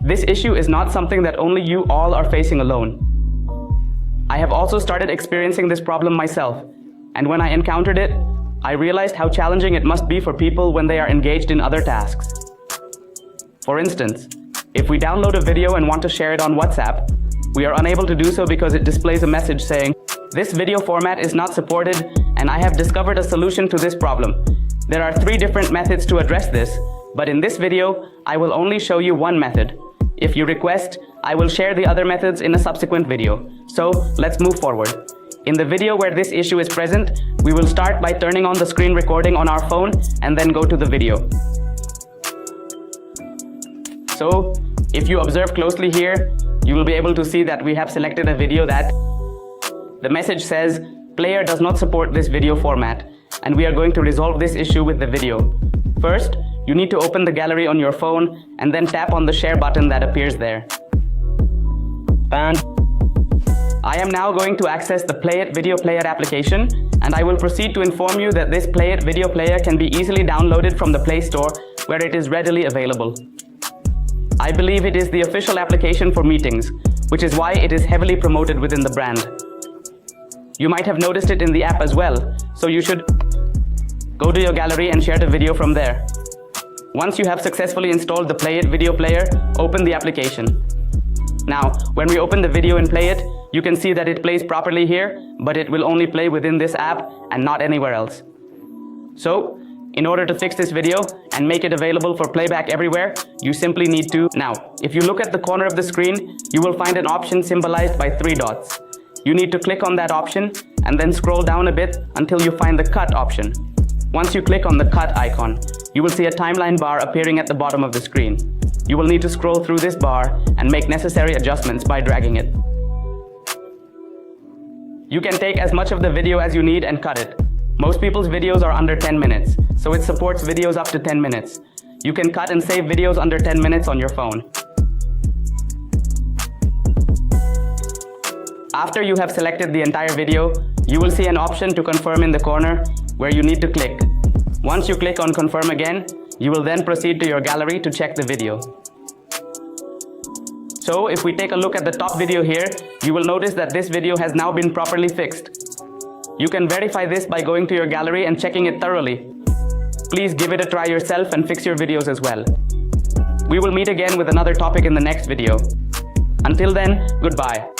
This issue is not something that only you all are facing alone. I have also started experiencing this problem myself, and when I encountered it, I realized how challenging it must be for people when they are engaged in other tasks. For instance, if we download a video and want to share it on WhatsApp, we are unable to do so because it displays a message saying, "This video format is not supported, and I have discovered a solution to this problem." There are 3 different methods to address this, but in this video, I will only show you one method. If you request, I will share the other methods in a subsequent video. So, let's move forward. In the video where this issue is present, we will start by turning on the screen recording on our phone and then go to the video. So, if you observe closely here, you will be able to see that we have selected a video that the message says, "Player does not support this video format," and we are going to resolve this issue with the video. First, you need to open the gallery on your phone and then tap on the share button that appears there. And I am now going to access the Play It Video Player application, and I will proceed to inform you that this Play It Video Player can be easily downloaded from the Play Store, where it is readily available. I believe it is the official application for meetings, which is why it is heavily promoted within the brand. You might have noticed it in the app as well, so you should go to your gallery and share the video from there. Once you have successfully installed the Play It Video Player, open the application. Now, when we open the video and play it, you can see that it plays properly here, but it will only play within this app and not anywhere else. So, in order to fix this video and make it available for playback everywhere, you simply need to... Now, if you look at the corner of the screen, you will find an option symbolized by 3 dots. You need to click on that option and then scroll down a bit until you find the Cut option. Once you click on the Cut icon, you will see a timeline bar appearing at the bottom of the screen. You will need to scroll through this bar and make necessary adjustments by dragging it. You can take as much of the video as you need and cut it. Most people's videos are under 10 minutes, so it supports videos up to 10 minutes. You can cut and save videos under 10 minutes on your phone. After you have selected the entire video, you will see an option to confirm in the corner where you need to click. Once you click on Confirm again, you will then proceed to your gallery to check the video. So if we take a look at the top video here, you will notice that this video has now been properly fixed. You can verify this by going to your gallery and checking it thoroughly. Please give it a try yourself and fix your videos as well. We will meet again with another topic in the next video. Until then, goodbye.